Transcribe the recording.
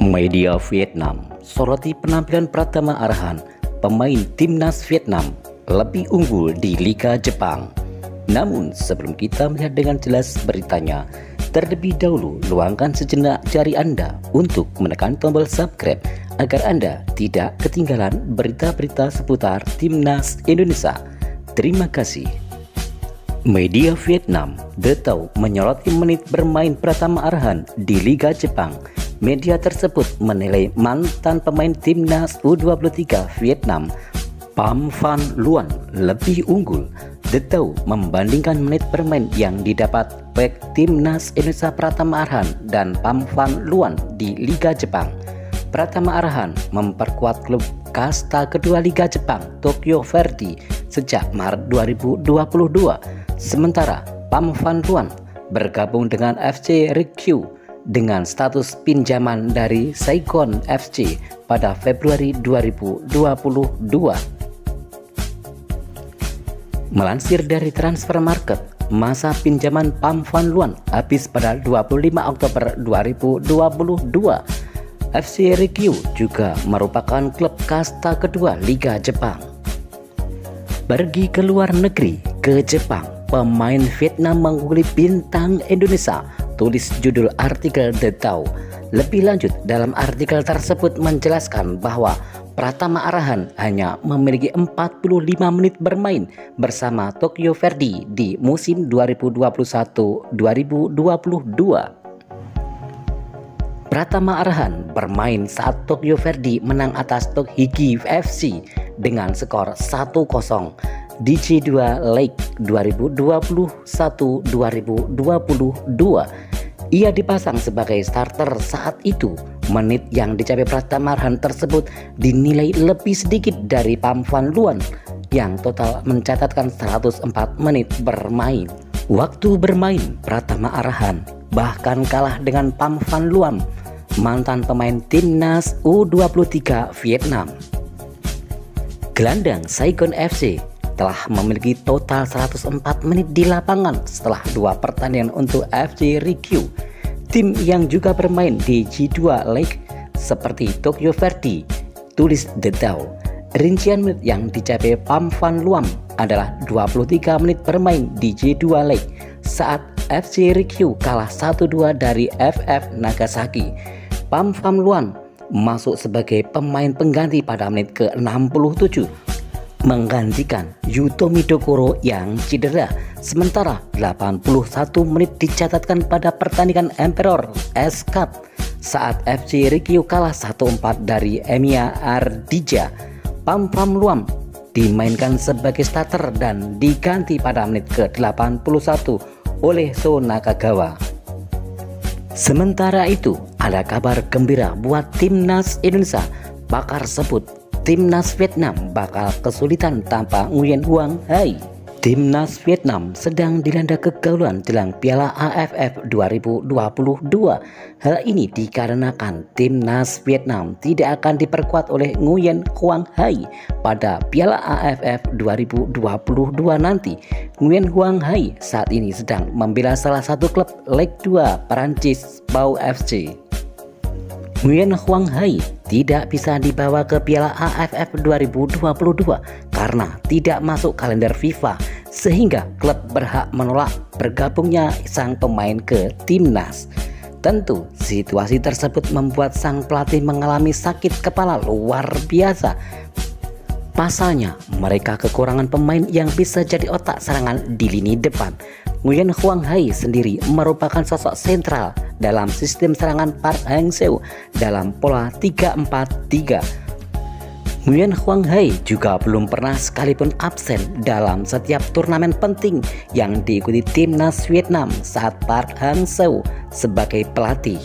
Media Vietnam soroti penampilan Pratama Arhan, pemain timnas Vietnam lebih unggul di Liga Jepang. Namun sebelum kita melihat dengan jelas beritanya, terlebih dahulu luangkan sejenak jari Anda untuk menekan tombol subscribe agar Anda tidak ketinggalan berita-berita seputar timnas Indonesia. Terima kasih. Media Vietnam The Tau menyoroti menit bermain Pratama Arhan di Liga Jepang. Media tersebut menilai mantan pemain timnas U23 Vietnam Pham Van Luan lebih unggul. The Tau membandingkan menit bermain yang didapat bek timnas Indonesia Pratama Arhan dan Pham Van Luan di Liga Jepang. Pratama Arhan memperkuat klub kasta kedua Liga Jepang Tokyo Verdy sejak Maret 2022, sementara Pham Van Luan bergabung dengan FC Rikyu dengan status pinjaman dari Saigon FC pada Februari 2022. Melansir dari Transfer Market, masa pinjaman Pham Van Luan habis pada 25 Oktober 2022. FC Rikyu juga merupakan klub kasta kedua Liga Jepang. Pergi ke luar negeri, ke Jepang, pemain Vietnam mengungguli bintang Indonesia, tulis judul artikel The Tau. Lebih lanjut, dalam artikel tersebut menjelaskan bahwa Pratama Arhan hanya memiliki 45 menit bermain bersama Tokyo Verdy di musim 2021-2022. Pratama Arhan bermain saat Tokyo Verdy menang atas Tohigi FC dengan skor 1-0 di J2 League 2021-2022. Ia dipasang sebagai starter saat itu. Menit yang dicapai Pratama Arhan tersebut dinilai lebih sedikit dari Pham Van Luan yang total mencatatkan 104 menit bermain. Waktu bermain Pratama Arhan bahkan kalah dengan Pham Van Luan, mantan pemain timnas U23 Vietnam. Gelandang Saigon FC telah memiliki total 104 menit di lapangan setelah 2 pertandingan untuk FC Rikyu, tim yang juga bermain di J2 League seperti Tokyo Verdy, tulis The Tau. Rincian menit yang dicapai Pham Van Luan adalah 23 menit bermain di J2 League saat FC Rikyu kalah 1-2 dari FF Nagasaki. Pham Van Luan masuk sebagai pemain pengganti pada menit ke-67 menggantikan Yutomi Dokoro yang cedera, sementara 81 menit dicatatkan pada pertandingan Emperor S Cup saat FC Rikyu kalah 1-4 dari Emiya Ardija. Pham Van Luan dimainkan sebagai starter dan diganti pada menit ke-81 oleh So Nakagawa. Sementara itu, ada kabar gembira buat timnas Indonesia. Pakar sebut timnas Vietnam bakal kesulitan tanpa Nguyen Huang Hai. Timnas Vietnam sedang dilanda kegaulan jelang Piala AFF 2022. Hal ini dikarenakan timnas Vietnam tidak akan diperkuat oleh Nguyen Huang Hai pada Piala AFF 2022 nanti. Nguyen Huang Hai saat ini sedang membela salah satu klub Ligue 2 Perancis, Pau FC. Nguyen Huang Hai tidak bisa dibawa ke Piala AFF 2022 karena tidak masuk kalender FIFA, sehingga klub berhak menolak bergabungnya sang pemain ke timnas. Tentu situasi tersebut membuat sang pelatih mengalami sakit kepala luar biasa. Pasalnya mereka kekurangan pemain yang bisa jadi otak serangan di lini depan. Nguyen Huang Hai sendiri merupakan sosok sentral dalam sistem serangan Park Hang-seo dalam pola 3-4-3. Nguyen Huang Hai juga belum pernah sekalipun absen dalam setiap turnamen penting yang diikuti timnas Vietnam saat Park Hang-seo sebagai pelatih.